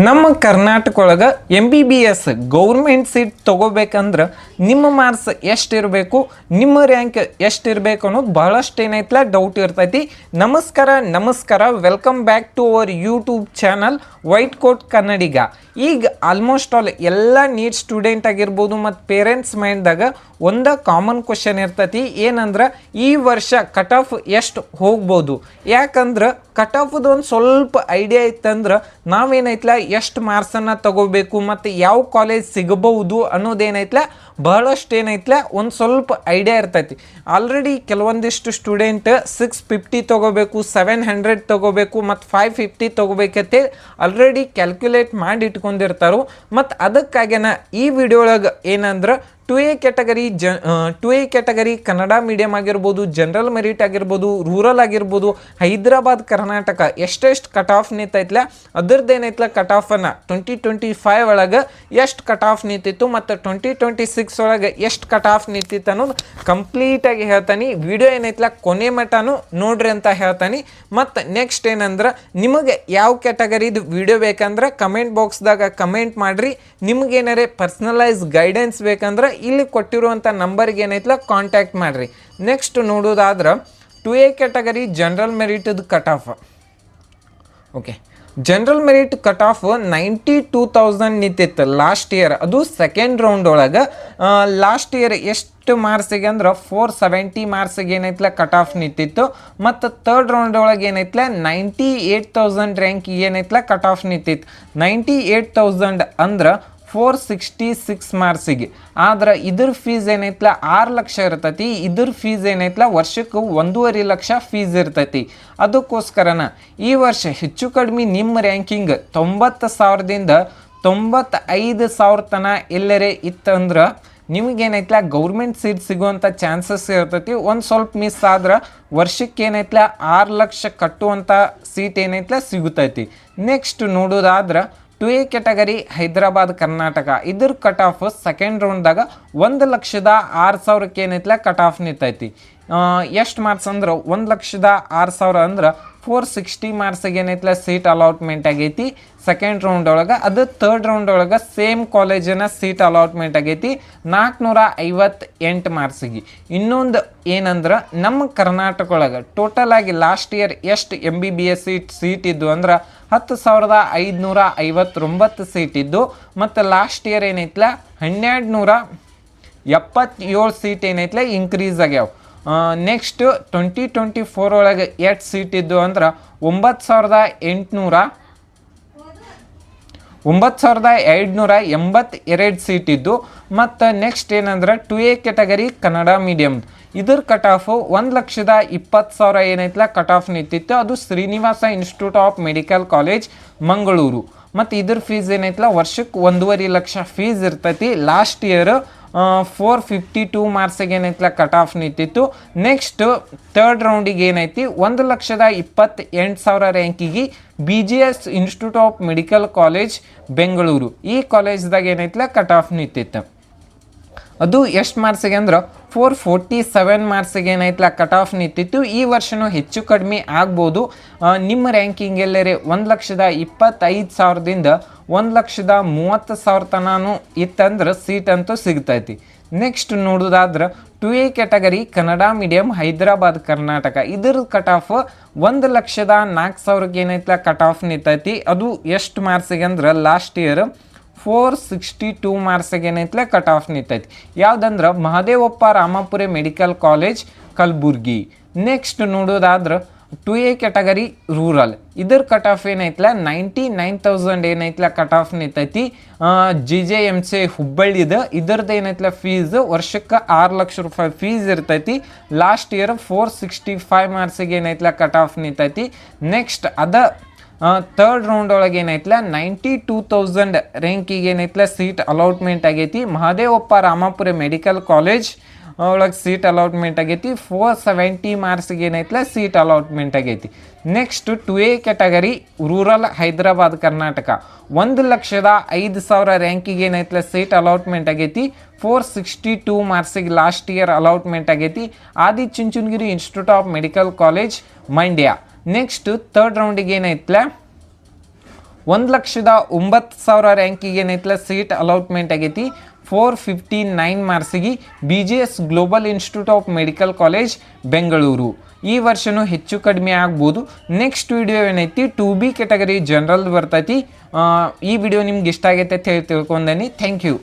ನಮ್ಮ ಕರ್ನಾಟಕ ಒಳಗೆ MBBS government seat ತೊಗೋಬೇಕಂದ್ರೆ ನಿಮ್ಮ ಮಾರ್ಕ್ಸ್ ಎಷ್ಟಿರಬೇಕು, ನಿಮ್ಮ ರ್ಯಾಂಕ್ ಎಷ್ಟಿರಬೇಕು ಅನ್ನೋದು ಭಾಳಷ್ಟು ಏನೈತಲ್ಲ ಡೌಟ್ ಇರ್ತೈತಿ. ನಮಸ್ಕಾರ, welcome back to our YouTube channel White Coat Kannadiga. ಈಗ ಆಲ್ಮೋಸ್ಟ್ ಆಲ್ ಎಲ್ಲ ನೀಟ್ ಸ್ಟೂಡೆಂಟ್ ಆಗಿರ್ಬೋದು ಮತ್ತು ಪೇರೆಂಟ್ಸ್ ಮೈಂಡ್ದಾಗ ಒಂದು ಕಾಮನ್ ಕ್ವಶನ್ ಇರ್ತೈತಿ. ಏನಂದ್ರೆ ಈ ವರ್ಷ ಕಟ್ ಆಫ್ ಎಷ್ಟು ಹೋಗ್ಬೋದು, ಯಾಕಂದ್ರೆ ಕಟ್ ಆಫ್ದು ಒಂದು ಸ್ವಲ್ಪ ಐಡಿಯಾ ಇತ್ತಂದ್ರೆ ನಾವೇನೈತಲ್ಲ ಎಷ್ಟು ಮಾರ್ಕ್ಸನ್ನು ತಗೋಬೇಕು ಮತ್ತು ಯಾವ ಕಾಲೇಜ್ ಸಿಗಬಹುದು ಅನ್ನೋದೇನೈತಲ್ಲ ಬಹಳಷ್ಟು ಏನೈತಲ್ಲ ಒಂದು ಸ್ವಲ್ಪ ಐಡಿಯಾ ಇರ್ತೈತಿ. ಆಲ್ರೆಡಿ ಕೆಲವೊಂದಿಷ್ಟು ಸ್ಟೂಡೆಂಟ್ 650 ತೊಗೋಬೇಕು, 700 ತೊಗೋಬೇಕು ಮತ್ತು 550 ತೊಗೋಬೇಕಂತೇಳಿ ಆಲ್ರೆಡಿ ಕ್ಯಾಲ್ಕುಲೇಟ್ ಮಾಡಿ ಇಟ್ಕೊಂಡಿರ್ತಾರೋ. ಮತ್ತು ಅದಕ್ಕಾಗೇನ ಈ ವಿಡಿಯೋ ಒಳಗೆ ಏನಂದ್ರೆ 2A ಕ್ಯಾಟಗರಿ ಕನ್ನಡ ಮೀಡಿಯಮ್ ಆಗಿರ್ಬೋದು, ಜನರಲ್ ಮೆರಿಟ್ ಆಗಿರ್ಬೋದು, ರೂರಲ್ ಆಗಿರ್ಬೋದು, ಹೈದರಾಬಾದ್ ಕರ್ನಾಟಕ ಎಷ್ಟೆಷ್ಟು ಕಟ್ ಆಫ್ ನಿಂತೈತಲ್ಲ ಅದರದ್ದೇನೈತಲ್ಲ ಕಟ್ ಆಫನ್ನು 2025 ಒಳಗೆ ಎಷ್ಟು ಕಟ್ ಆಫ್ ನಿಂತಿತ್ತು ಮತ್ತು 2026 ಒಳಗೆ ಎಷ್ಟು ಕಟ್ ಆಫ್ ನಿಂತಿತ್ತು ಅನ್ನೋದು ಕಂಪ್ಲೀಟಾಗಿ ಹೇಳ್ತಾನೆ. ವಿಡಿಯೋ ಏನೈತಲ್ಲ ಕೊನೆ ಮಟನೂ ನೋಡ್ರಿ ಅಂತ ಹೇಳ್ತಾನೆ. ಮತ್ತು ನೆಕ್ಸ್ಟ್ ಏನಂದ್ರೆ ನಿಮಗೆ ಯಾವ ಕ್ಯಾಟಗರಿದು ವಿಡಿಯೋ ಬೇಕಂದ್ರೆ ಕಮೆಂಟ್ ಬಾಕ್ಸ್ದಾಗ ಕಮೆಂಟ್ ಮಾಡಿರಿ. ನಿಮಗೇನಾರೇ ಪರ್ಸ್ನಲೈಸ್ ಗೈಡೆನ್ಸ್ ಬೇಕಂದ್ರೆ ಇಲ್ಲಿ ಕೊಟ್ಟಿರುವಂಥ ನಂಬರ್ಗೆ ಏನೈತಲ್ಲ ಕಾಂಟ್ಯಾಕ್ಟ್ ಮಾಡಿರಿ. ನೆಕ್ಸ್ಟ್ ನೋಡೋದಾದ್ರೆ 2A ಕ್ಯಾಟಗರಿ ಜನರಲ್ ಮೆರಿಟದ cutoff. Okay, general merit cutoff 92,000 ನಿಂತಿತ್ತು ಲಾಸ್ಟ್ ಇಯರ್. ಅದು ಸೆಕೆಂಡ್ ರೌಂಡ್ ಒಳಗೆ ಲಾಸ್ಟ್ ಇಯರ್ ಎಷ್ಟು ಮಾರ್ಕ್ಸಿಗೆ ಅಂದ್ರೆ 470 ಮಾರ್ಕ್ಸಿಗೆ ಏನೈತಲ್ಲ ಕಟ್ ಆಫ್ ನಿಂತಿತ್ತು. ಮತ್ತು ಥರ್ಡ್ ರೌಂಡ್ ಒಳಗೆ ಏನೈತಲ್ಲ 98,000 ರ್ಯಾಂಕ್ ಏನೈತಲ್ಲ ಕಟ್ ಆಫ್ ನಿಂತಿತ್ತು. 98,000 ಅಂದ್ರೆ 466 ಮಾರ್ಕ್ಸಿಗೆ. ಆದ್ರೆ ಇದ್ರ ಫೀಸ್ ಏನೈತಲ್ಲ 6 ಲಕ್ಷ ಇರ್ತೈತಿ. ಇದ್ರ ಫೀಸ್ ಏನೈತಲ್ಲ ವರ್ಷಕ್ಕೆ 1.5 ಲಕ್ಷ ಫೀಸ್ ಇರ್ತೈತಿ. ಅದಕ್ಕೋಸ್ಕರನ ಈ ವರ್ಷ ಹೆಚ್ಚು ಕಡಿಮೆ ನಿಮ್ಮ ರ್ಯಾಂಕಿಂಗ್ 90,000ದಿಂದ 95,000 ತನ ಎಲ್ಲರೇ ಇತ್ತಂದ್ರೆ ನಿಮಗೇನೈತಲ್ಲ ಗೌರ್ಮೆಂಟ್ ಸೀಟ್ ಸಿಗುವಂಥ ಚಾನ್ಸಸ್ ಇರ್ತೈತಿ. ಒಂದು ಸ್ವಲ್ಪ ಮಿಸ್ ಆದ್ರೆ ವರ್ಷಕ್ಕೆ ಏನೈತಲ್ಲ 6 ಲಕ್ಷ ಕಟ್ಟುವಂಥ ಸೀಟ್ ಏನೈತಲ್ಲ ಸಿಗುತ್ತೈತಿ. ನೆಕ್ಸ್ಟ್ ನೋಡೋದಾದ್ರೆ 2A ಕ್ಯಾಟಗರಿ ಹೈದರಾಬಾದ್ ಕರ್ನಾಟಕ ಇದ್ರ ಕಟ್ ಆಫ್ ಸೆಕೆಂಡ್ ರೌಂಡ್ದಾಗ 1,06,000 ಏನೈತಲ್ಲ ಕಟ್ ಆಫ್ ನಿಂತೈತಿ. ಎಷ್ಟು ಮಾರ್ಕ್ಸ್ ಅಂದ್ರೆ 1,06,000 ಅಂದ್ರೆ 460 ಮಾರ್ಕ್ಸಿಗೆ ಏನೈತಲ್ಲ ಸೀಟ್ ಅಲಾಟ್ಮೆಂಟ್ ಆಗೈತಿ ಸೆಕೆಂಡ್ ರೌಂಡ್ ಒಳಗೆ. ಅದು ಥರ್ಡ್ ರೌಂಡ್ ಒಳಗೆ ಸೇಮ್ ಕಾಲೇಜಿನ ಸೀಟ್ ಅಲಾಟ್ಮೆಂಟ್ ಆಗೈತಿ 458 ಮಾರ್ಕ್ಸಿಗೆ. ಇನ್ನೊಂದು ಏನಂದ್ರೆ ನಮ್ಮ ಕರ್ನಾಟಕ ಒಳಗೆ ಟೋಟಲ್ ಆಗಿ ಲಾಸ್ಟ್ ಇಯರ್ ಎಷ್ಟು MBBS ಸೀಟ್ ಇದ್ದು ಅಂದ್ರೆ 10,559 ಸೀಟ್ ಇದ್ದು. ಮತ್ತು ಲಾಸ್ಟ್ ಇಯರ್ ಏನೈತಲ್ಲ 1,277 ಸೀಟ್ ಏನೈತಲ್ಲ ಇನ್ಕ್ರೀಸ್ ಆಗ್ಯಾವ. ನೆಕ್ಸ್ಟ್ 2024 ಒಳಗೆ ಎಷ್ಟು ಸೀಟ್ ಇದ್ದು ಅಂದ್ರೆ 9,282 ಸೀಟ್ ಇದ್ದು. ಮತ್ತು ನೆಕ್ಸ್ಟ್ ಏನಂದ್ರೆ 2A ಕ್ಯಾಟಗರಿ ಕನ್ನಡ ಮೀಡಿಯಮ್ ಇದ್ರ ಕಟ್ ಆಫ್ 1,20,000 ಏನೈತಲ್ಲ ಕಟ್ ಆಫ್ ನಿಂತಿತ್ತು. ಅದು Srinivasa institute of Medical college Mangaluru. ಮತ್ತು ಇದ್ರ ಫೀಸ್ ಏನೈತಲ್ಲ ವರ್ಷಕ್ಕೆ 1.5 ಲಕ್ಷ ಫೀಸ್ ಇರ್ತೈತಿ. ಲಾಸ್ಟ್ ಇಯರ್ 452 ಮಾರ್ಕ್ಸಿಗೆ ಏನೈತಲ್ಲ ಕಟ್ ಆಫ್ ನಿಂತಿತ್ತು. ನೆಕ್ಸ್ಟ್ ಥರ್ಡ್ ರೌಂಡಿಗೆ ಏನೈತಿ 1,28,000 ರ್ಯಾಂಕಿಗೆ BGS institute of Medical College Bengaluru ಈ ಕಾಲೇಜ್ದಾಗ ಏನೈತಲ್ಲ ಕಟ್ ಆಫ್ ನಿಂತಿತ್ತು. ಅದು ಎಷ್ಟು ಮಾರ್ಕ್ಸಿಗೆ ಅಂದ್ರೆ 447 ಮಾರ್ಕ್ಸಿಗೆ ಏನೈತಲ್ಲ ಕಟ್ ಆಫ್ ನಿಂತಿತ್ತು. ಈ ವರ್ಷನೂ ಹೆಚ್ಚು ಕಡಿಮೆ ಆಗ್ಬೋದು. ನಿಮ್ಮ ರ್ಯಾಂಕಿಂಗ್ ಎಲ್ಲರೇ 1,25,000ದಿಂದ 1,30,000 ತನೂ ಇತ್ತಂದ್ರೆ ಸೀಟ್ ಅಂತೂ ಸಿಗ್ತೈತಿ. ನೆಕ್ಸ್ಟ್ ನೋಡೋದಾದ್ರೆ 2A category Kannada medium Hyderabad Karnataka ಇದ್ರ ಕಟ್ ಆಫ್ 1,04,000 ಏನೈತಲ್ಲ ಕಟ್ ಆಫ್ ನಿಂತೈತಿ. ಅದು ಎಷ್ಟು ಮಾರ್ಕ್ಸಿಗೆ ಅಂದ್ರೆ ಲಾಸ್ಟ್ ಇಯರ್ 462 ಮಾರ್ಕ್ಸಿಗೆ ಏನೈತಲ್ಲ ಕಟ್ ಆಫ್ ನಿಂತೈತಿ. ಯಾವುದಂದ್ರೆ Mahadevappa Ramapura medical college Kalaburgi. Next ನೋಡೋದಾದ್ರೆ 2A ಕ್ಯಾಟಗರಿ ರೂರಲ್ ಇದ್ರ ಕಟ್ ಆಫ್ ಏನೈತಲ್ಲ 99,000 ಏನೈತಲ್ಲ ಕಟ್ ಆಫ್ ನಿಂತೈತಿ. JJMC ಹುಬ್ಬಳ್ಳಿದು ಇದ್ರದ್ದು ಏನೈತಲ್ಲ ಫೀಸ್ ವರ್ಷಕ್ಕೆ 6 ಲಕ್ಷ ರೂಪಾಯಿ ಫೀಸ್ ಇರ್ತೈತಿ. ಲಾಸ್ಟ್ ಇಯರ್ 465 ಮಾರ್ಕ್ಸಿಗೆ ಏನೈತಲ್ಲ ಕಟ್ ಆಫ್ ನಿಂತೈತಿ. ನೆಕ್ಸ್ಟ್ ಥರ್ಡ್ ರೌಂಡ್ ಒಳಗೆ ಏನೈತಲ್ಲ 92,000 ರ್ಯಾಂಕಿಗೆ ಏನೈತಲ್ಲ ಸೀಟ್ ಅಲಾಟ್ಮೆಂಟ್ ಆಗೈತಿ. ಮಹದೇವಪ್ಪ ರಾಮಪುರ ಮೆಡಿಕಲ್ ಕಾಲೇಜ್ ಒಳಗೆ ಸೀಟ್ ಅಲಾಟ್ಮೆಂಟ್ ಆಗೈತಿ. 470 ಮಾರ್ಕ್ಸಿಗೆ ಏನೈತಲ್ಲ ಸೀಟ್ ಅಲಾಟ್ಮೆಂಟ್ ಆಗೈತಿ. Next 2A category rural Hyderabad Karnataka 1,05,000 ರ್ಯಾಂಕಿಗೆ ಏನೈತಲ್ಲ ಸೀಟ್ ಅಲಾಟ್ಮೆಂಟ್ ಆಗೈತಿ. 462 ಮಾರ್ಕ್ಸಿಗೆ ಲಾಸ್ಟ್ ಇಯರ್ ಅಲಾಟ್ಮೆಂಟ್ ಆಗೈತಿ. Adichunchanagiri Institute of Medical College Mandya. Next third ರೌಂಡಿಗೆ ಏನೈತಲ್ಲ 1,09,000 ರ್ಯಾಂಕಿಗೆ ಏನೈತಲ್ಲ ಸೀಟ್ ಅಲಾಟ್ಮೆಂಟ್ ಆಗೈತಿ. 459 ಮಾರ್ಕ್ಸಿಗೆ BGS Global Institute of Medical College Bengaluru. ಈ ವರ್ಷನೂ ಹೆಚ್ಚು ಕಡಿಮೆ ಆಗ್ಬೋದು. ನೆಕ್ಸ್ಟ್ ವಿಡಿಯೋ ಏನೈತಿ 2B ಕ್ಯಾಟಗರಿ ಜನರಲ್ ಬರ್ತೈತಿ. ಈ ವಿಡಿಯೋ ನಿಮ್ಗೆ ಇಷ್ಟ ಆಗೈತೆ ಅಂತ ಹೇಳಿ ತಿಳ್ಕೊಂಡೇನಿ. Thank you.